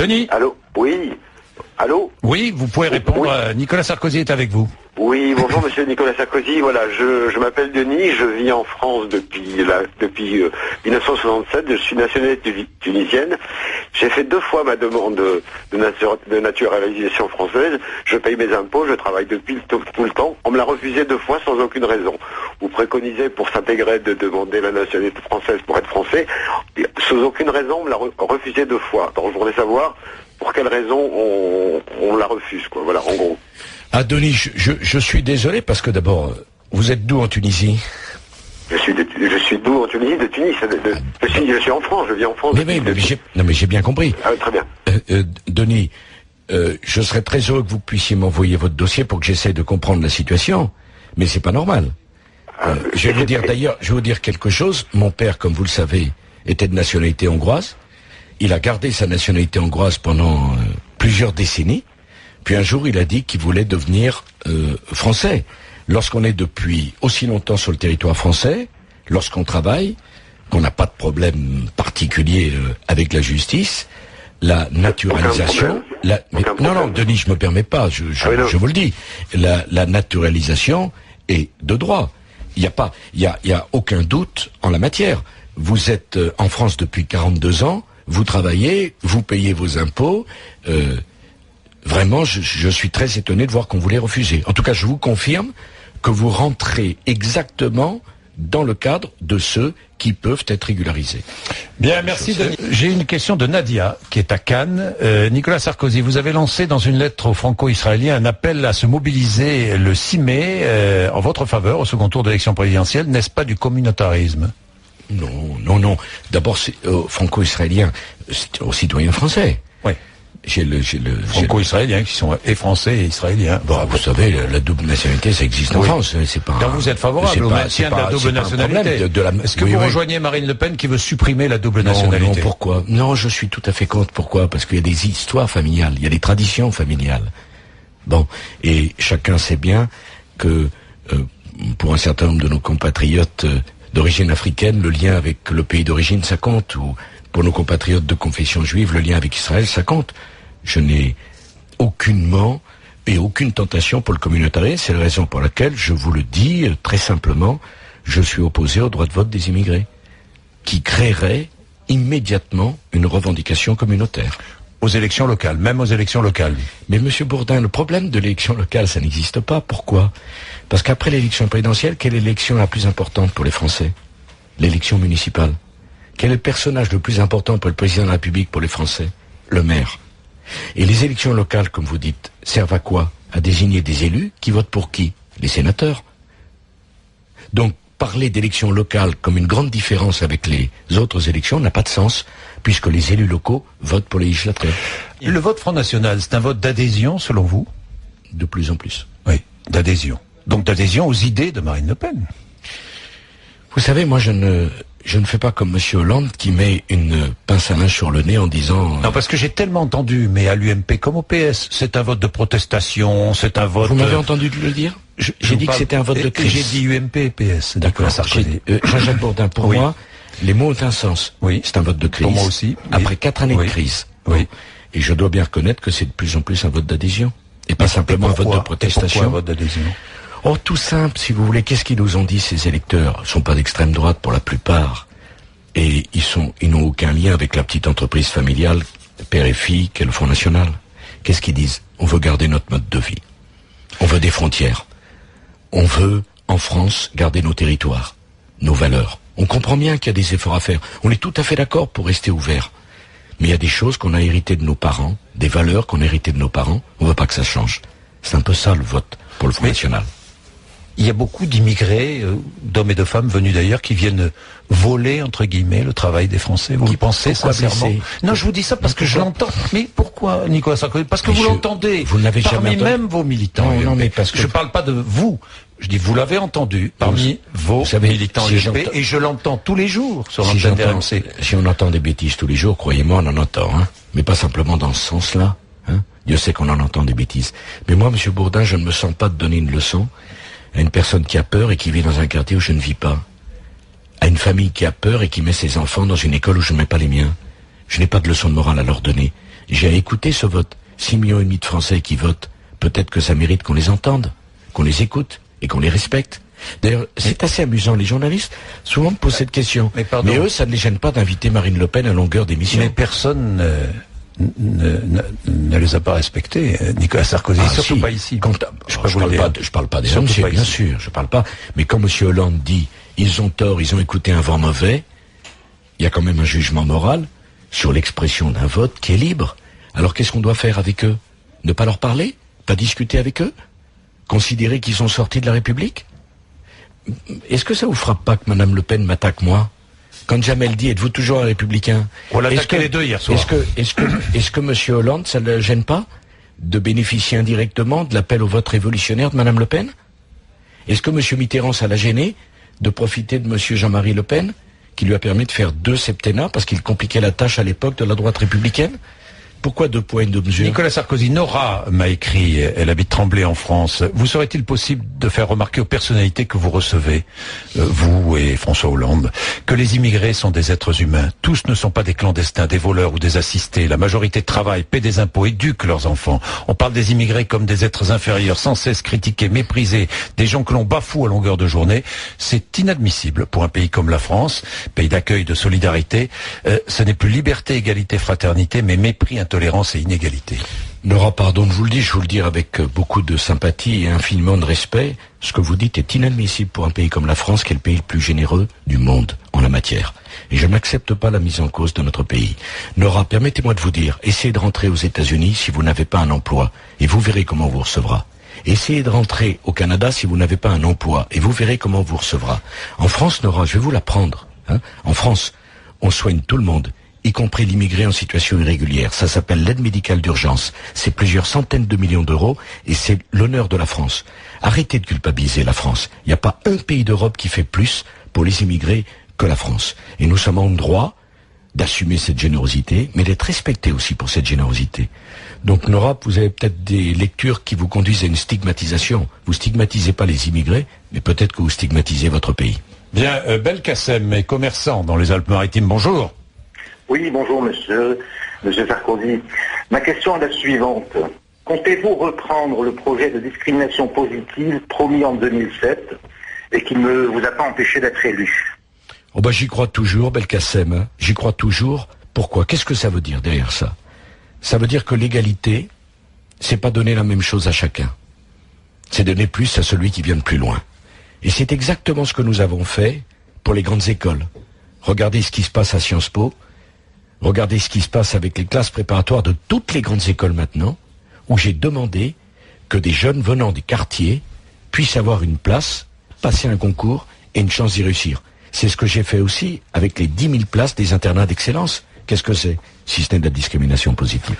Denis. Allô? Oui. Allô? Oui, vous pouvez répondre. Oui. Nicolas Sarkozy est avec vous. Oui, bonjour monsieur Nicolas Sarkozy. Voilà, je m'appelle Denis, je vis en France depuis 1967, je suis nationalité tunisienne. J'ai fait 2 fois ma demande de naturalisation française. Je paye mes impôts, je travaille depuis tout le temps. On me l'a refusé 2 fois sans aucune raison. Vous préconisez pour s'intégrer de demander la nationalité française pour être français. Sans aucune raison, on me l'a refusé 2 fois. Alors je voudrais savoir pour quelle raison on la refuse, quoi. Voilà, en gros. Ah, Denis, je suis désolé parce que d'abord, vous êtes d'où en Tunisie? Je suis d'où en Tunisie? De Tunis. Je suis en France, je vis en France. Mais j'ai bien compris. Ah, très bien. Denis, je serais très heureux que vous puissiez m'envoyer votre dossier pour que j'essaie de comprendre la situation. Mais c'est pas normal. Je vais vous dire quelque chose. Mon père, comme vous le savez, était de nationalité hongroise. Il a gardé sa nationalité hongroise pendant plusieurs décennies. Puis un jour, il a dit qu'il voulait devenir français. Lorsqu'on est depuis aussi longtemps sur le territoire français, lorsqu'on travaille, qu'on n'a pas de problème particulier avec la justice, la naturalisation... Non, Denis, je me permets pas, je vous le dis. La naturalisation est de droit. Il y a aucun doute en la matière. Vous êtes en France depuis 42 ans, vous travaillez, vous payez vos impôts... Vraiment, je suis très étonné de voir qu'on vous les refusé. En tout cas, je vous confirme que vous rentrez exactement dans le cadre de ceux qui peuvent être régularisés. Bien, merci Denis. J'ai une question de Nadia, qui est à Cannes. Nicolas Sarkozy, vous avez lancé dans une lettre aux Franco-Israéliens un appel à se mobiliser le 6 mai en votre faveur au second tour de l'élection présidentielle. N'est-ce pas du communautarisme? Non. D'abord, c'est Franco-Israéliens, c'est aux citoyens français. Oui. J'ai le Franco-israéliens qui sont et français et israéliens. Bon, vous savez, la double nationalité, ça existe en France. C'est pas. Donc vous êtes favorable au maintien de la double nationalité. Est-ce que vous rejoignez Marine Le Pen qui veut supprimer la double nationalité? Non, pourquoi? Non, je suis tout à fait contre. Pourquoi? Parce qu'il y a des histoires familiales, il y a des traditions familiales. Bon, et chacun sait bien que pour un certain nombre de nos compatriotes d'origine africaine, le lien avec le pays d'origine, ça compte. Ou pour nos compatriotes de confession juive, le lien avec Israël, ça compte. Je n'ai aucunement et aucune tentation pour le communautarisme. C'est la raison pour laquelle, je vous le dis très simplement, je suis opposé au droit de vote des immigrés, qui créerait immédiatement une revendication communautaire. Aux élections locales, même aux élections locales. Mais Monsieur Bourdin, le problème de l'élection locale, ça n'existe pas. Pourquoi? Parce qu'après l'élection présidentielle, quelle est l'élection la plus importante pour les Français? L'élection municipale. Quel est le personnage le plus important pour le président de la République, pour les Français? Le maire. Et les élections locales, comme vous dites, servent à quoi? À désigner des élus qui votent pour qui? Les sénateurs. Donc, parler d'élections locales comme une grande différence avec les autres élections n'a pas de sens, puisque les élus locaux votent pour les législateurs. Le vote Front National, c'est un vote d'adhésion, selon vous? De plus en plus. Oui, d'adhésion. Donc d'adhésion aux idées de Marine Le Pen. Vous savez, moi, je ne fais pas comme Monsieur Hollande qui met une pince à linge sur le nez en disant... Non, parce que j'ai tellement entendu, mais à l'UMP comme au PS, c'est un vote de protestation, c'est un vote... Vous m'avez entendu le dire? J'ai dit que c'était un vote de crise. J'ai dit UMP et PS. D'accord. Jean-Jacques Bourdin, pour moi, les mots ont un sens. Oui. C'est un vote de crise. Pour moi aussi. Après 4 années de crise. Oui. Et je dois bien reconnaître que c'est de plus en plus un vote d'adhésion. Et pas simplement un vote de protestation. Pourquoi un vote d'adhésion? Oh, tout simple, si vous voulez. Qu'est-ce qu'ils nous ont dit, ces électeurs? Ils sont pas d'extrême droite pour la plupart. Et ils n'ont aucun lien avec la petite entreprise familiale, père et fille, qu'est le Front National. Qu'est-ce qu'ils disent? On veut garder notre mode de vie. On veut des frontières. On veut, en France, garder nos territoires, nos valeurs. On comprend bien qu'il y a des efforts à faire. On est tout à fait d'accord pour rester ouvert. Mais il y a des choses qu'on a héritées de nos parents, des valeurs qu'on a héritées de nos parents. On veut pas que ça change. C'est un peu ça, le vote pour le Front National. Il y a beaucoup d'immigrés, d'hommes et de femmes venus d'ailleurs, qui viennent voler, entre guillemets, le travail des Français. Vous le pensez sincèrement? Non, je vous dis ça parce que je l'entends. Mais pourquoi, Nicolas Sarkozy? Parce que vous l'entendez. Vous l'avez jamais entendu. Parmi même vos militants. Non, mais parce que... Je parle pas de vous. Je dis, vous l'avez entendu parmi vos militants UMP, et je l'entends tous les jours sur l'antenne d'RMC. Si on entend des bêtises tous les jours, croyez-moi, on en entend, hein. Mais pas simplement dans ce sens-là, hein. Dieu sait qu'on en entend des bêtises. Mais moi, Monsieur Bourdin, je ne me sens pas de donner une leçon à une personne qui a peur et qui vit dans un quartier où je ne vis pas. À une famille qui a peur et qui met ses enfants dans une école où je ne mets pas les miens. Je n'ai pas de leçon de morale à leur donner. J'ai écouté ce vote. 6,5 millions de Français qui votent. Peut-être que ça mérite qu'on les entende, qu'on les écoute et qu'on les respecte. D'ailleurs, c'est assez amusant. Les journalistes souvent me posent cette question. Mais eux, ça ne les gêne pas d'inviter Marine Le Pen à longueur d'émission. Mais personne ne les a pas respectés, Nicolas Sarkozy, surtout pas ici. Je parle pas des Français, bien sûr, je parle pas. Mais quand M. Hollande dit ils ont tort, ils ont écouté un vent mauvais, il y a quand même un jugement moral sur l'expression d'un vote qui est libre. Alors qu'est-ce qu'on doit faire avec eux? Ne pas leur parler? Pas discuter avec eux? Considérer qu'ils sont sortis de la République? Est-ce que ça vous frappe pas que Mme Le Pen m'attaque moi? Quand Jamel dit, êtes-vous toujours un républicain? On l'a attaqué les deux hier soir. Est-ce que M. Hollande, ça ne le gêne pas de bénéficier indirectement de l'appel au vote révolutionnaire de Mme Le Pen? Est-ce que M. Mitterrand, ça l'a gêné de profiter de M. Jean-Marie Le Pen, qui lui a permis de faire 2 septennats, parce qu'il compliquait la tâche à l'époque de la droite républicaine? Pourquoi 2 poids et 2 mesures? Nicolas Sarkozy, Nora m'a écrit, elle habite Tremblay en France. Vous serait-il possible de faire remarquer aux personnalités que vous recevez, vous et François Hollande, que les immigrés sont des êtres humains? Tous ne sont pas des clandestins, des voleurs ou des assistés. La majorité travaille, paie des impôts, éduque leurs enfants. On parle des immigrés comme des êtres inférieurs, sans cesse critiqués, méprisés, des gens que l'on bafoue à longueur de journée. C'est inadmissible pour un pays comme la France, pays d'accueil, de solidarité. Ce n'est plus liberté, égalité, fraternité, mais mépris, intolérance et inégalité. Nora, pardon, je vous le dis avec beaucoup de sympathie et infiniment de respect. Ce que vous dites est inadmissible pour un pays comme la France, qui est le pays le plus généreux du monde en la matière. Et je n'accepte pas la mise en cause de notre pays. Nora, permettez-moi de vous dire, essayez de rentrer aux États-Unis si vous n'avez pas un emploi, et vous verrez comment on vous recevra. Essayez de rentrer au Canada si vous n'avez pas un emploi, et vous verrez comment on vous recevra. En France, Nora, je vais vous l'apprendre. En France, on soigne tout le monde, y compris l'immigré en situation irrégulière. Ça s'appelle l'aide médicale d'urgence. C'est plusieurs centaines de millions d'euros et c'est l'honneur de la France. Arrêtez de culpabiliser la France. Il n'y a pas un pays d'Europe qui fait plus pour les immigrés que la France. Et nous sommes en droit d'assumer cette générosité, mais d'être respectés aussi pour cette générosité. Donc Nora, vous avez peut-être des lectures qui vous conduisent à une stigmatisation. Vous stigmatisez pas les immigrés, mais peut-être que vous stigmatisez votre pays. Bien, Belkacem est commerçant dans les Alpes-Maritimes. Bonjour. Oui, bonjour monsieur Sarkozy. Ma question est la suivante. Comptez-vous reprendre le projet de discrimination positive promis en 2007 et qui ne vous a pas empêché d'être élu? Oh j'y crois toujours, Belkacem. J'y crois toujours. Pourquoi? Qu'est-ce que ça veut dire derrière ça? Ça veut dire que l'égalité, c'est pas donner la même chose à chacun. C'est donner plus à celui qui vient de plus loin. Et c'est exactement ce que nous avons fait pour les grandes écoles. Regardez ce qui se passe à Sciences Po. Regardez ce qui se passe avec les classes préparatoires de toutes les grandes écoles maintenant, où j'ai demandé que des jeunes venant des quartiers puissent avoir une place, passer un concours et une chance d'y réussir. C'est ce que j'ai fait aussi avec les 10 000 places des internats d'excellence. Qu'est-ce que c'est, si ce n'est de la discrimination positive?